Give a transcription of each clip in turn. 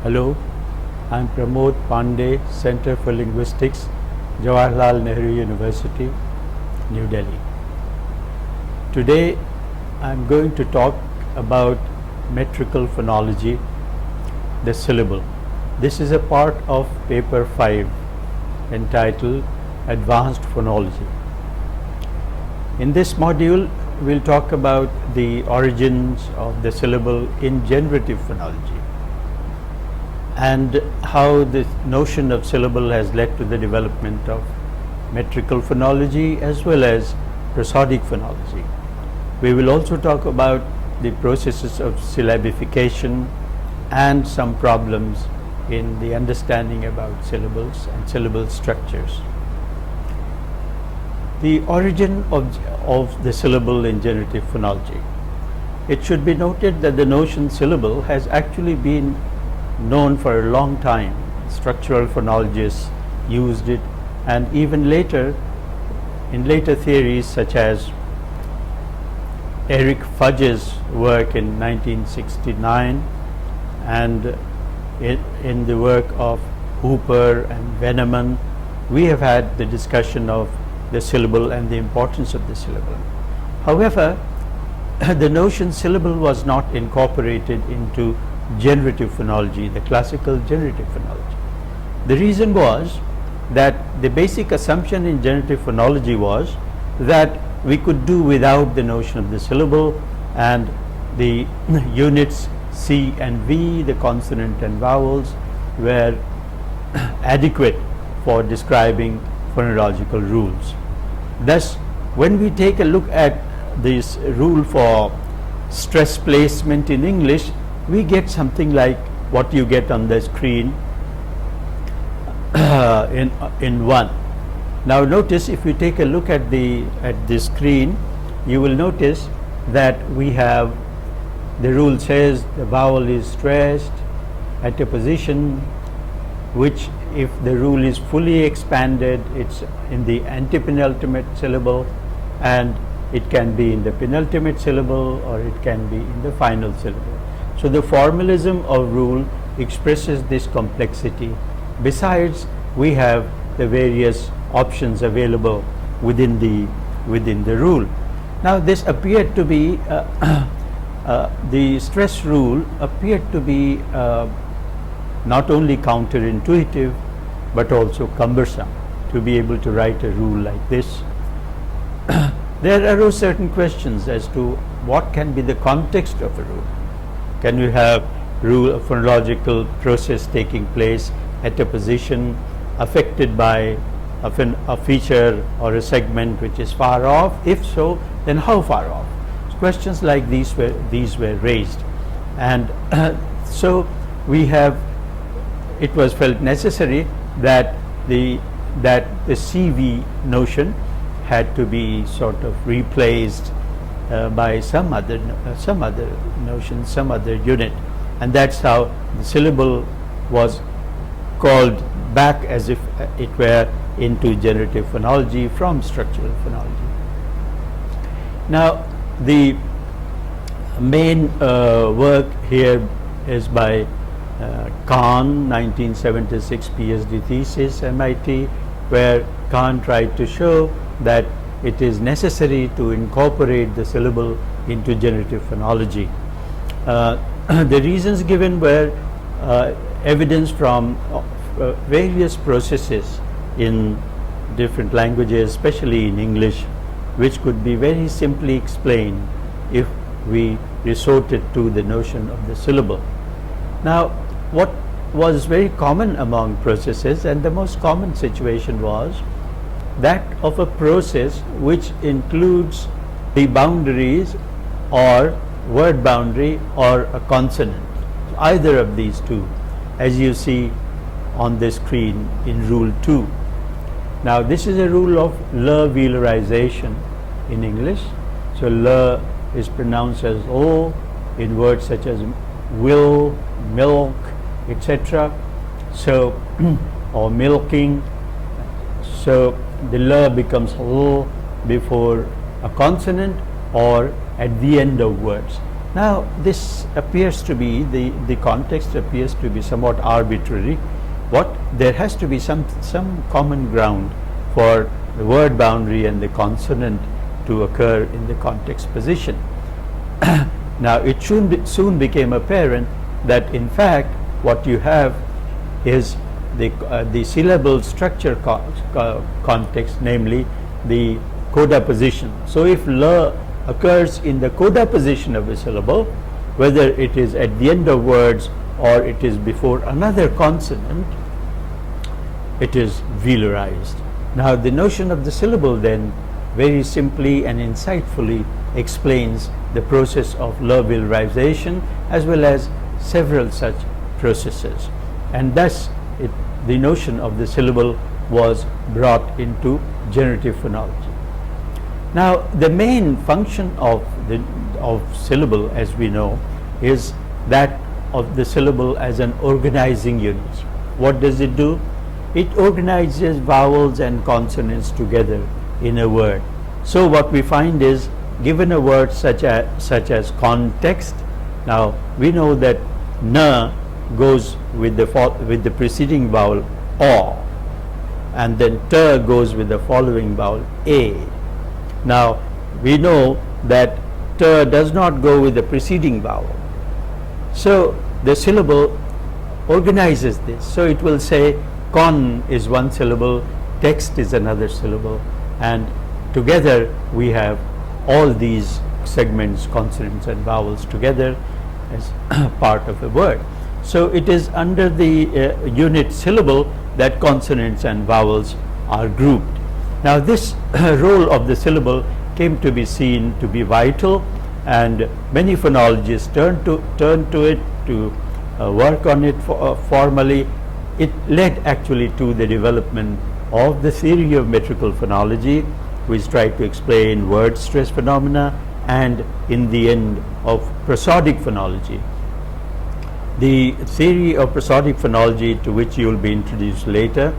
Hello, I am Pramod Pandey, Center for Linguistics, Jawaharlal Nehru University, New Delhi. Today I am going to talk about metrical phonology, the syllable. This is a part of paper 5 entitled Advanced Phonology. In this module, we will talk about the origins of the syllable in generative phonology and how the notion of syllable has led to the development of metrical phonology as well as prosodic phonology. We will also talk about the processes of syllabification and some problems in the understanding about syllables and syllable structures. The origin of the syllable in generative phonology. It should be noted that the notion syllable has actually been known for a long time. Structural phonologists used it, and even later, in later theories such as Eric Fudge's work in 1969 and in the work of Hooper and Veneman, we have had the discussion of the syllable and the importance of the syllable. However, the notion syllable was not incorporated into generative phonology, the classical generative phonology. The reason was that the basic assumption in generative phonology was that we could do without the notion of the syllable, and the units C and V, the consonant and vowels, were adequate for describing phonological rules. Thus, when we take a look at this rule for stress placement in English, we get something like what you get on the screen in one. Now notice, if you take a look at the screen, you will notice that we have, the rule says the vowel is stressed at a position which, if the rule is fully expanded, it's in the antepenultimate syllable, and it can be in the penultimate syllable or it can be in the final syllable. So the formalism of rule expresses this complexity. Besides, we have the various options available within the rule. Now this appeared to be the stress rule appeared to be not only counterintuitive but also cumbersome to be able to write a rule like this. There arose certain questions as to what can be the context of a rule. Can you have a phonological process taking place at a position affected by a feature or a segment which is far off? If so, then how far off? So questions like these were raised, and so it was felt necessary that the CV notion had to be sort of replaced by some other notion, some other unit, and that's how the syllable was called back, as if it were, into generative phonology from structural phonology. Now the main work here is by Khan, 1976 PhD thesis, MIT, where Khan tried to show that it is necessary to incorporate the syllable into generative phonology. The reasons given were evidence from various processes in different languages, especially in English, which could be very simply explained if we resorted to the notion of the syllable. Now, what was very common among processes, and the most common situation was that of a process which includes the boundaries or word boundary or a consonant, either of these two, as you see on the screen in Rule 2. Now this is a rule of l velarization in English. So l is pronounced as o in words such as will, milk, etc. So or milking. So the l becomes l before a consonant or at the end of words. Now this appears to be, the context appears to be somewhat arbitrary. There has to be some common ground for the word boundary and the consonant to occur in the context position. Now it soon became apparent that in fact what you have is the syllable structure context, namely the coda position. So if l occurs in the coda position of a syllable, whether it is at the end of words or it is before another consonant, it is velarized. Now the notion of the syllable then very simply and insightfully explains the process of l velarization as well as several such processes, and thus the notion of the syllable was brought into generative phonology. Now the main function of syllable, as we know, is that of the syllable as an organizing unit. What does it do? It organizes vowels and consonants together in a word. So what we find is, given a word such as context, now we know that n goes with the preceding vowel o, and then t goes with the following vowel a. Now we know that t does not go with the preceding vowel. So the syllable organizes this. So it will say con is one syllable, text is another syllable, and together we have all these segments, consonants and vowels together as part of a word. So it is under the unit syllable that consonants and vowels are grouped. Now this role of the syllable came to be seen to be vital, and many phonologists turned to it to work on it formally. It led actually to the development of the theory of metrical phonology, which tried to explain word stress phenomena, and in the end of prosodic phonology. The theory of prosodic phonology, to which you will be introduced later,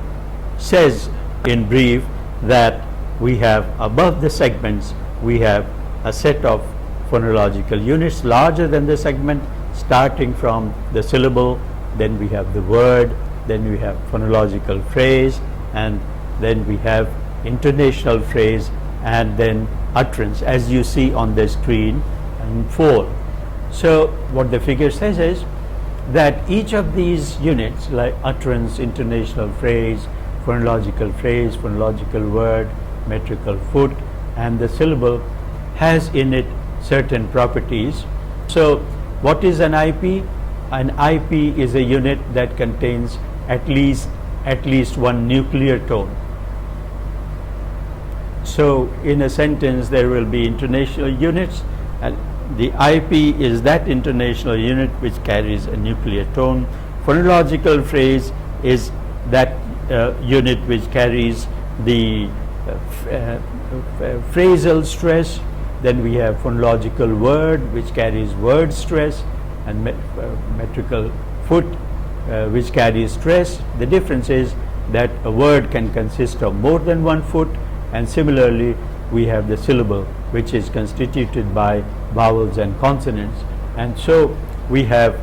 says in brief that we have above the segments, we have a set of phonological units larger than the segment, starting from the syllable, then we have the word, then we have phonological phrase, and then we have intonational phrase, and then utterance, as you see on the screen in 4. So what the figure says is that each of these units, like utterance, intonational phrase, phonological word, metrical foot, and the syllable, has in it certain properties. So what is an IP? An IP is a unit that contains at least one nuclear tone. So in a sentence there will be intonational units, and the IP is that intonational unit which carries a nuclear tone. Phonological phrase is that unit which carries the phrasal stress. Then we have phonological word which carries word stress, and metrical foot which carries stress. The difference is that a word can consist of more than one foot, and similarly we have the syllable, which is constituted by vowels and consonants. And so we have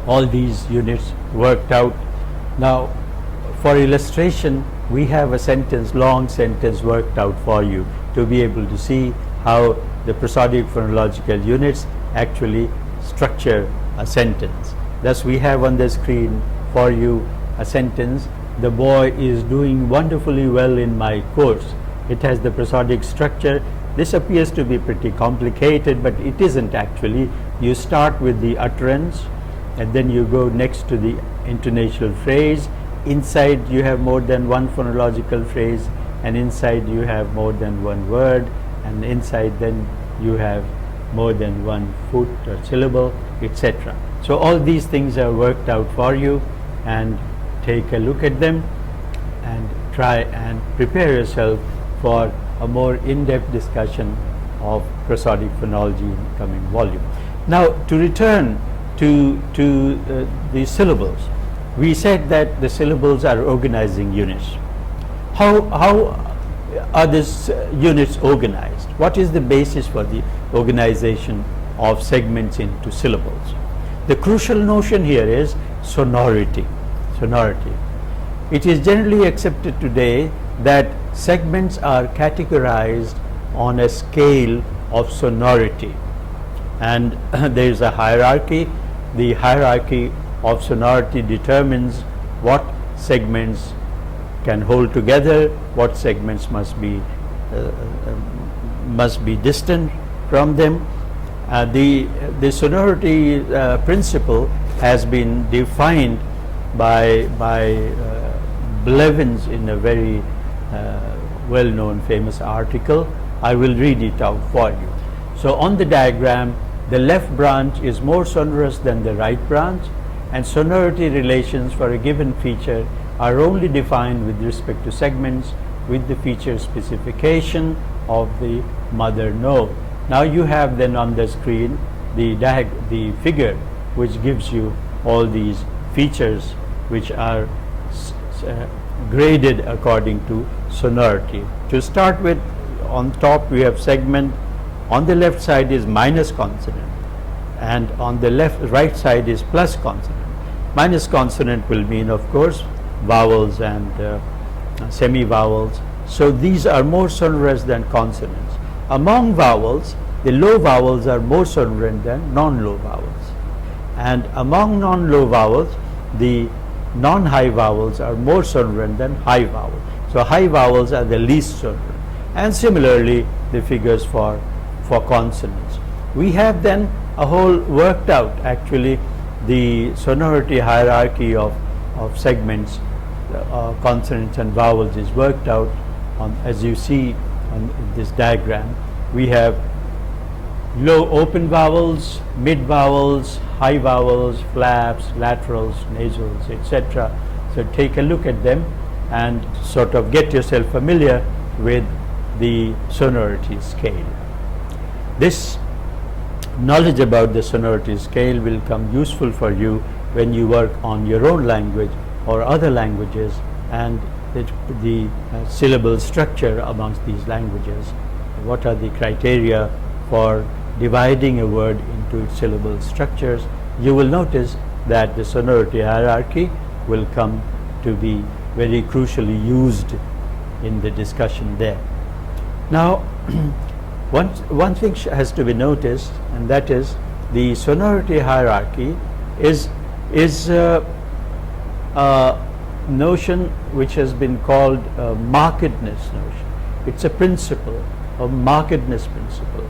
all these units worked out. Now for illustration, we have a long sentence worked out for you to be able to see how the prosodic phonological units actually structure a sentence. Thus we have on the screen for you a sentence: the boy is doing wonderfully well in my course. It has the prosodic structure. This appears to be pretty complicated, but it isn't actually. You start with the utterance, and then you go next to the intonational phrase. Inside you have more than one phonological phrase, and inside you have more than one word, and inside then you have more than one foot or syllable, etc. So all these things are worked out for you, and take a look at them and try and prepare yourself for a more in-depth discussion of prosodic phonology in the coming volume. Now to return to the syllables, we said that the syllables are organizing units. How are these units organized? What is the basis for the organization of segments into syllables. The crucial notion here is sonority. Sonority. It is generally accepted today that segments are categorized on a scale of sonority, and there is a hierarchy. The hierarchy of sonority determines what segments can hold together, what segments must be distant from them. The sonority principle has been defined by Blevins in a very well-known famous article. I will read it out for you. So on the diagram, the left branch is more sonorous than the right branch, and sonority relations for a given feature are only defined with respect to segments with the feature specification of the mother node. Now you have then on the screen the figure which gives you all these features which are graded according to sonority. To start with, on top we have segment. On the left side is minus consonant, and on the right side is plus consonant. Minus consonant will mean, of course, vowels and semi-vowels. So these are more sonorous than consonants. Among vowels, the low vowels are more sonorous than non-low vowels, and among non-low vowels, the non-high vowels are more sonorous than high vowels. So high vowels are the least sonorous, and similarly the figures for consonants. We have then a whole worked out, actually, the sonority hierarchy of segments, consonants and vowels is worked out on, as you see on this diagram. We have low open vowels, mid vowels, high vowels, flaps, laterals, nasals, etc. So take a look at them and sort of get yourself familiar with the sonority scale. This knowledge about the sonority scale will come useful for you when you work on your own language or other languages, and the syllable structure amongst these languages. What are the criteria for dividing a word into its syllable structures? You will notice that the sonority hierarchy will come to be very crucially used in the discussion there. Now, one thing has to be noticed, and that is the sonority hierarchy is a notion which has been called a markedness notion. It's a principle, a markedness principle.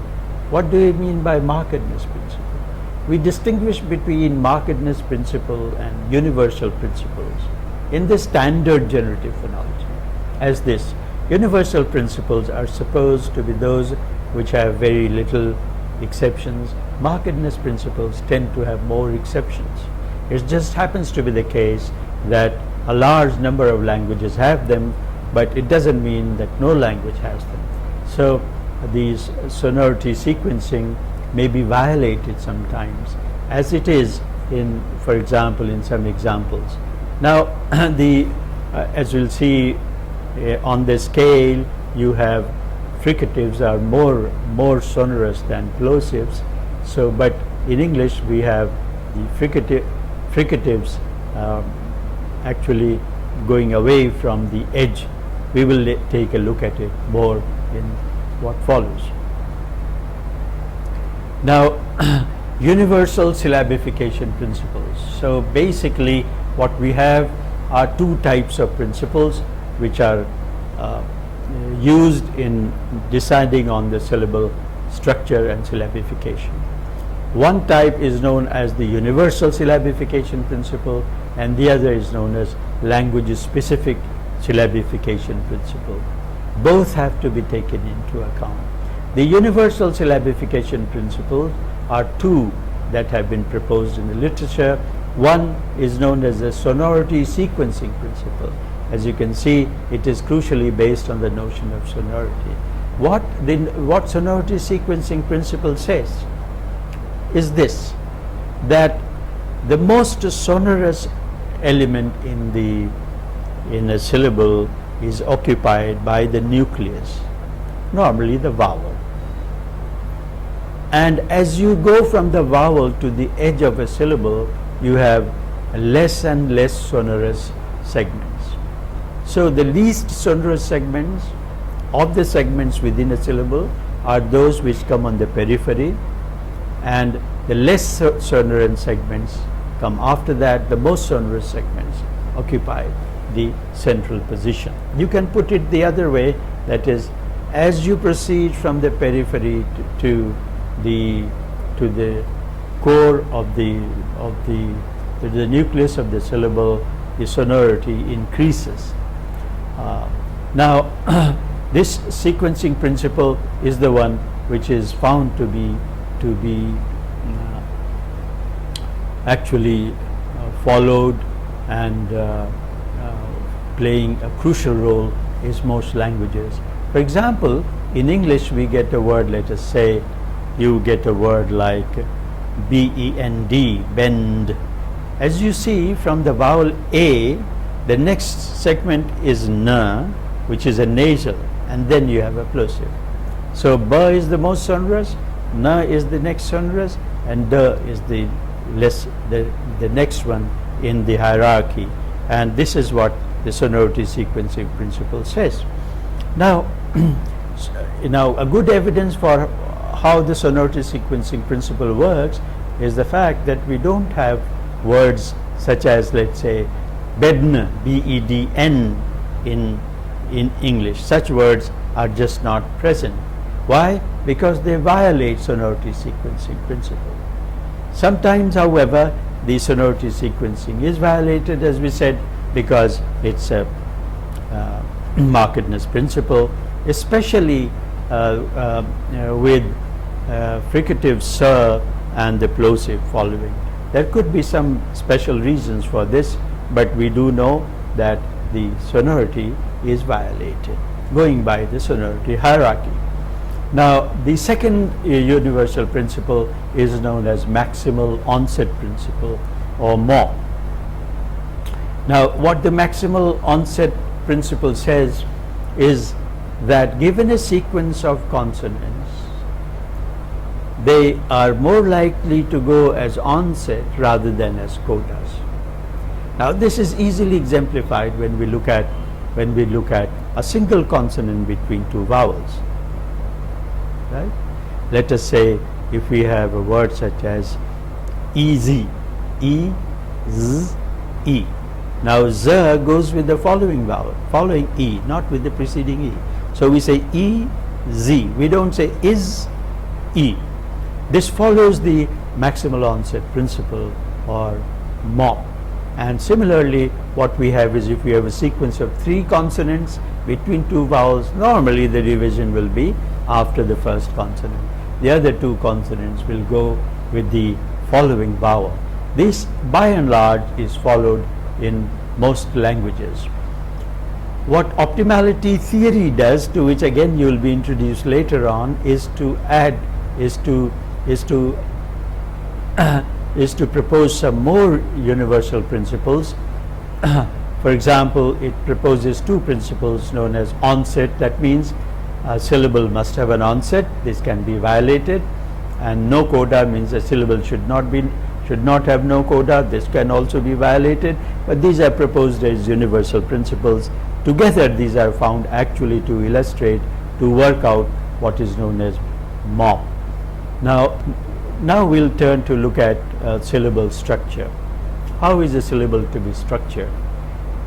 What do we mean by markedness principle? We distinguish between markedness principle and universal principles in the standard generative phonology, as this. Universal principles are supposed to be those which have very little exceptions. Markedness principles tend to have more exceptions. It just happens to be the case that a large number of languages have them, but it doesn't mean that no language has them. So these sonority sequencing may be violated sometimes, as it is in, for example, in some examples. Now, as we'll see on the scale, you have fricatives are more sonorous than plosives. So, but in English we have the fricatives actually going away from the edge. We will take a look at it more in what follows. Now, universal syllabification principles. So basically what we have are two types of principles which are used in deciding on the syllable structure and syllabification. One type is known as the universal syllabification principle, and the other is known as language-specific syllabification principle. Both have to be taken into account. The universal syllabification principles are two that have been proposed in the literature. One is known as the sonority sequencing principle. As you can see, it is crucially based on the notion of sonority. What sonority sequencing principle says is this, that the most sonorous element in a syllable is occupied by the nucleus, normally the vowel, And as you go from the vowel to the edge of a syllable, you have less and less sonorous segments. So the least sonorous segments of the segments within a syllable are those which come on the periphery, and the less sonorous segments come after that. The most sonorous segments occupy the central position. You can put it the other way, that is, as you proceed from the periphery to the core of the nucleus of the syllable, the sonority increases. Now this sequencing principle is the one which is found to be actually followed and playing a crucial role in most languages. For example, in English we get a word, let us say you get a word like B-E-N-D, bend. As you see, from the vowel A, the next segment is N, which is a nasal, and then you have a plosive. So B is the most sonorous, N is the next sonorous, and D is the next one in the hierarchy. And this is what the sonority sequencing principle says. Now, a good evidence for how the sonority sequencing principle works is the fact that we don't have words such as, let's say, bedn, B-E-D-N in English. Such words are just not present. Why? Because they violate sonority sequencing principle. Sometimes, however, the sonority sequencing is violated, as we said, because it's a markedness principle, especially with fricative sir and the plosive following. There could be some special reasons for this, but we do know that the sonority is violated, going by the sonority hierarchy. Now, the second universal principle is known as maximal onset principle, or MO. Now, what the maximal onset principle says is that given a sequence of consonants, they are more likely to go as onset rather than as codas. Now, this is easily exemplified when we look at a single consonant between two vowels. Right? Let us say if we have a word such as easy, E, Z, E. Now Z goes with the following vowel, following E, not with the preceding E. So we say E, Z. We don't say is, E. This follows the maximal onset principle, or MO. And similarly, what we have is, if we have a sequence of three consonants between two vowels, normally the division will be after the first consonant. The other two consonants will go with the following vowel. This, by and large, is followed in most languages. What optimality theory does, to which again you will be introduced later on, is to propose some more universal principles. For example, it proposes two principles known as onset. That means a syllable must have an onset. This can be violated. And no coda means a syllable should not have no coda. This can also be violated. But these are proposed as universal principles. Together, these are found actually to illustrate, to work out what is known as MO. Now we'll turn to look at syllable structure. How is a syllable to be structured?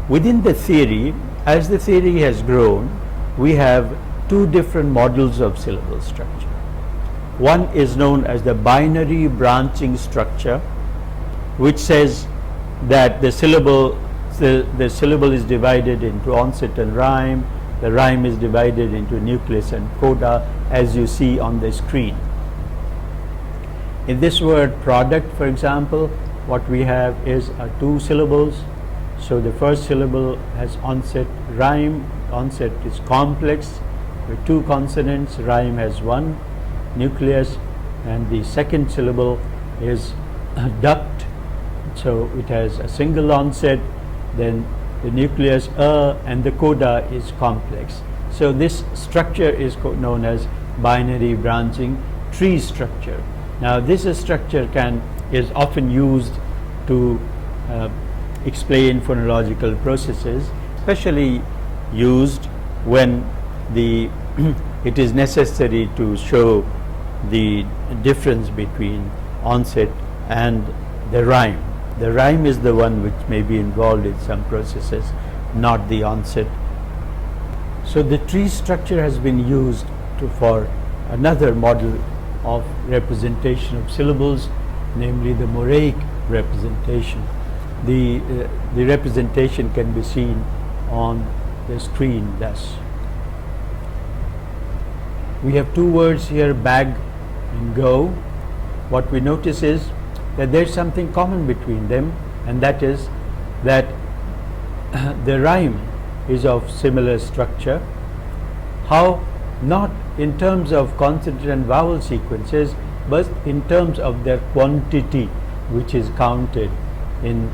Within the theory, as the theory has grown, we have two different models of syllable structure. One is known as the binary branching structure, which says that the syllable is divided into onset and rhyme. The rhyme is divided into nucleus and coda, as you see on the screen. In this word product, for example, what we have is two syllables. So the first syllable has onset, rhyme. Onset is complex with two consonants, rhyme has one nucleus, and the second syllable is duct. So it has a single onset, then the nucleus and the coda is complex. So this structure is known as binary branching, tree structure. Now this structure is often used to explain phonological processes, especially used when it is necessary to show the difference between onset and the rhyme. The rhyme is the one which may be involved in some processes, not the onset. So the tree structure has been used for another model of representation of syllables, namely the Moraik representation. The representation can be seen on the screen thus. We have two words here, bag and go. What we notice is that there is something common between them, and that is that the rhyme is of similar structure. How? Not in terms of consonant and vowel sequences, but in terms of their quantity which is counted in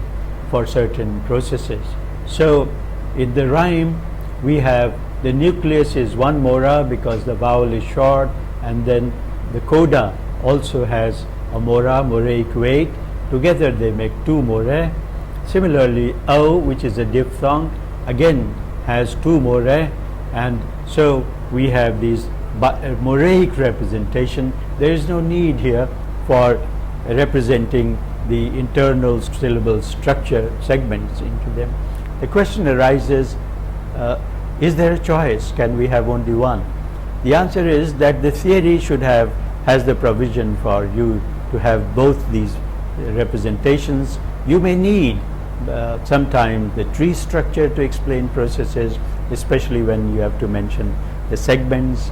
for certain processes. So in the rhyme we have the nucleus is one mora because the vowel is short, and then the coda also has a mora, Moraik weight. Together they make two morae. Similarly, O, which is a diphthong, again has two morae, and so we have these Moraik representation. There is no need here for representing the internal syllable structure segments into them. The question arises, is there a choice? Can we have only one? The answer is that the theory has the provision for you to have both these representations. You may need sometimes the tree structure to explain processes, especially when you have to mention the segments,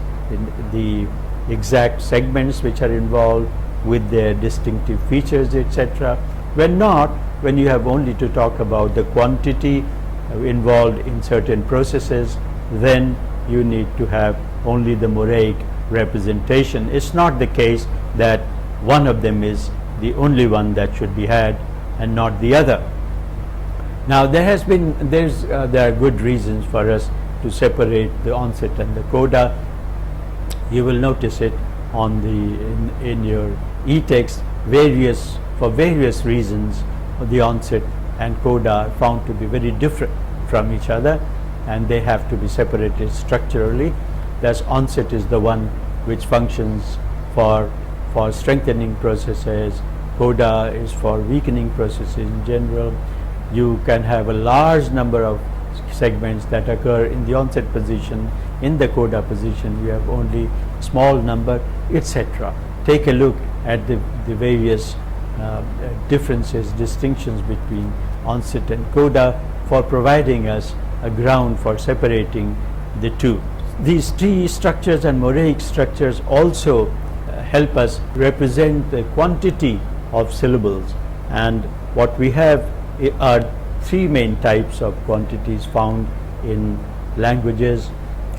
the exact segments which are involved with their distinctive features, etc. When you have only to talk about the quantity involved in certain processes, then you need to have only the Moraik representation. It's not the case that one of them is the only one that should be had and not the other. Now there are good reasons for us to separate the onset and the coda. You will notice it on in your e-text. For various reasons, the onset and coda are found to be very different from each other, and they have to be separated structurally. Thus onset is the one which functions for strengthening processes, coda is for weakening processes in general. You can have a large number of segments that occur in the onset position. In the coda position you have only small number, etc. Take a look at the various differences, distinctions between onset and coda for providing us a ground for separating the two. These tree structures and Moraik structures also help us represent the quantity of syllables, and what we have are three main types of quantities found in languages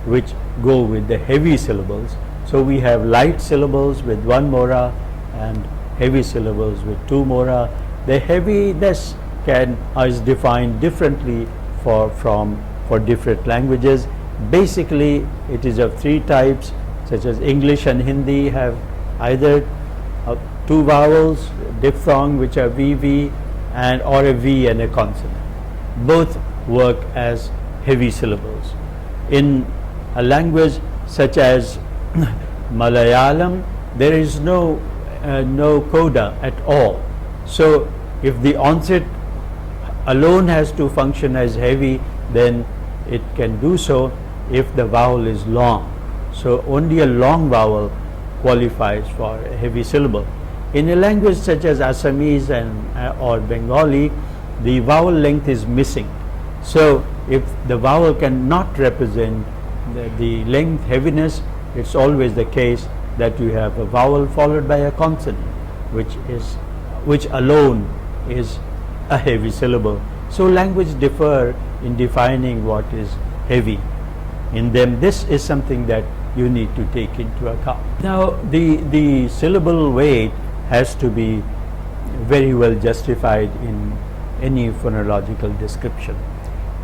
which go with the heavy syllables. So we have light syllables with one mora and heavy syllables with two mora. The heaviness is defined differently for different languages. Basically it is of three types, such as English and Hindi have either two vowels, diphthong, which are VV, or a V and a consonant. Both work as heavy syllables. In a language such as Malayalam, there is no coda at all. So if the onset alone has to function as heavy, then it can do so if the vowel is long. So only a long vowel qualifies for a heavy syllable. In a language such as Assamese or Bengali, the vowel length is missing. So if the vowel cannot represent the length heaviness, it's always the case that you have a vowel followed by a consonant, which alone is a heavy syllable. So language differ in defining what is heavy in them. This is something that you need to take into account. Now the syllable weight has to be very well justified in any phonological description.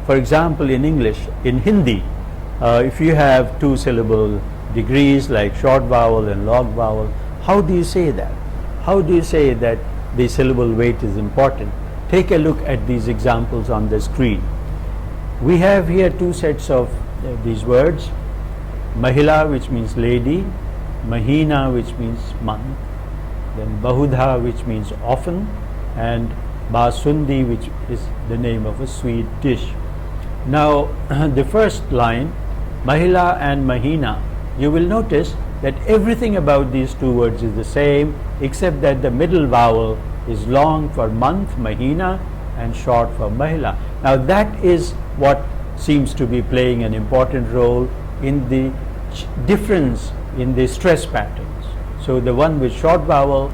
For example, in English, in Hindi, if you have two syllable degrees like short vowel and long vowel, How do you say that? How do you say that the syllable weight is important? Take a look at these examples on the screen. We have here two sets of these words: Mahila, which means lady; Mahina, which means month; then Bahudha, which means often; and Basundi, which is the name of a sweet dish. Now, the first line, Mahila and Mahina, you will notice that everything about these two words is the same, except that the middle vowel is long for month, Mahina, and short for Mahila. Now, that is what seems to be playing an important role in the difference in the stress patterns. So, the one with short vowel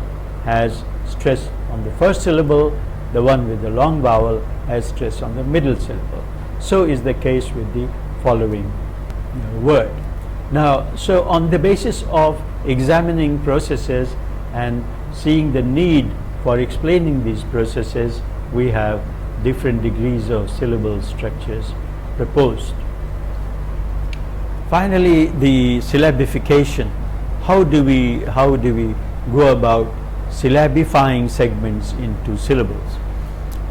has stress on the first syllable, the one with the long vowel has stress on the middle syllable. So is the case with the following word. Now, so on the basis of examining processes and seeing the need for explaining these processes, we have different degrees of syllable structures proposed. Finally, the syllabification. How do we go about syllabifying segments into syllables?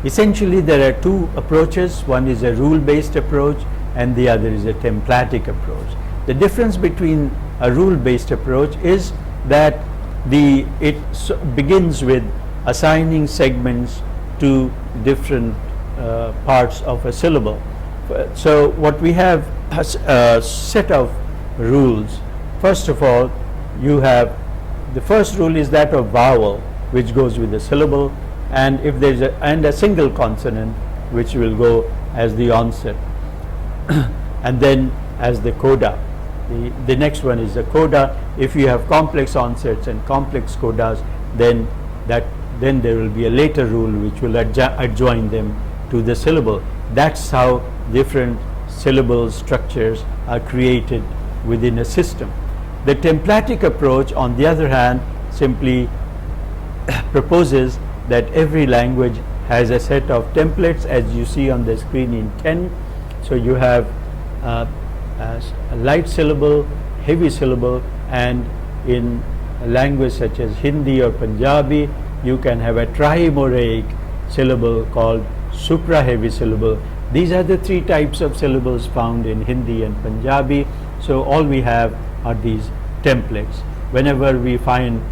Essentially, there are two approaches. One is a rule-based approach and the other is a templatic approach. The difference between a rule-based approach is that it begins with assigning segments to different parts of a syllable. So what we have a set of rules. First of all, you have the first rule is that of vowel, which goes with the syllable, and if there's a single consonant, which will go as the onset, and then as the coda. The next one is the coda. If you have complex onsets and complex codas, then there will be a later rule which will adjoin them to the syllable. That's how different syllable structures are created within a system. The templatic approach, on the other hand, simply proposes that every language has a set of templates, as you see on the screen in 10. So you have a light syllable, heavy syllable, and in a language such as Hindi or Punjabi, you can have a tri-Moraik syllable called supra-heavy syllable. These are the three types of syllables found in Hindi and Punjabi. So all we have are these templates. Whenever we find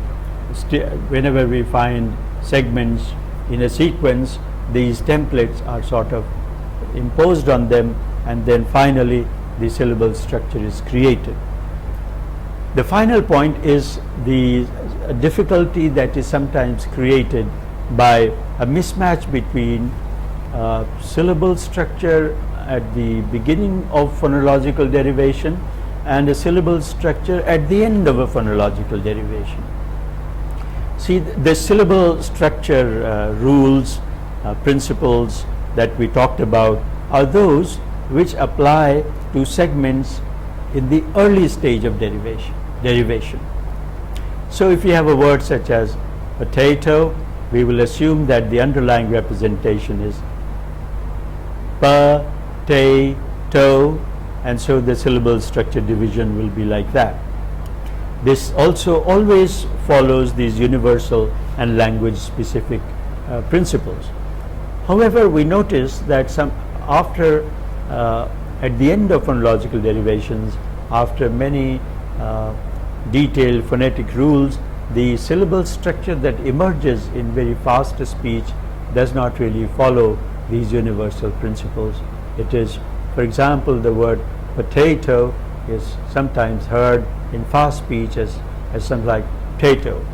segments in a sequence, these templates are sort of imposed on them, and then finally the syllable structure is created. The final point is the difficulty that is sometimes created by a mismatch between syllable structure at the beginning of phonological derivation and a syllable structure at the end of a phonological derivation. See, the syllable structure rules, principles that we talked about are those which apply to segments in the early stage of derivation. So if you have a word such as potato, we will assume that the underlying representation is pa-te-to, and so the syllable structure division will be like that. This also always follows these universal and language specific principles. However, we notice that at the end of phonological derivations, after many detailed phonetic rules, the syllable structure that emerges in very fast speech does not really follow these universal principles. It is, for example, the word potato is sometimes heard in fast speech as something like tato,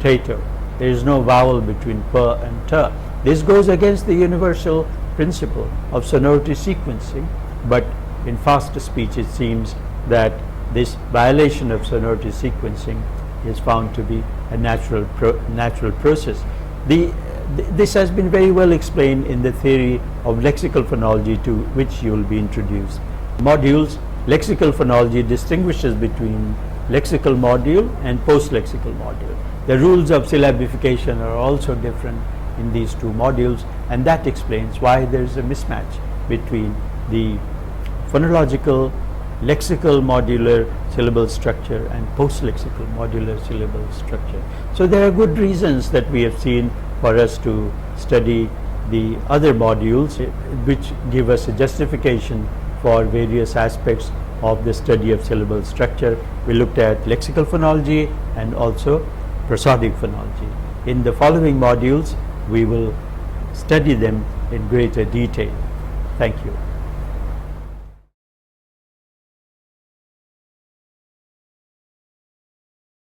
tato. There is no vowel between pa and ta. This goes against the universal principle of sonority sequencing, but in fast speech it seems that this violation of sonority sequencing is found to be a natural process. This has been very well explained in the theory of lexical phonology, to which you will be introduced. Modules, lexical phonology distinguishes between lexical module and post-lexical module. The rules of syllabification are also different in these two modules, and that explains why there is a mismatch between the phonological lexical modular syllable structure and post-lexical modular syllable structure. So there are good reasons that we have seen for us to study the other modules, which give us a justification for various aspects of the study of syllable structure. We looked at lexical phonology and also prosodic phonology. In the following modules, we will study them in greater detail. Thank you.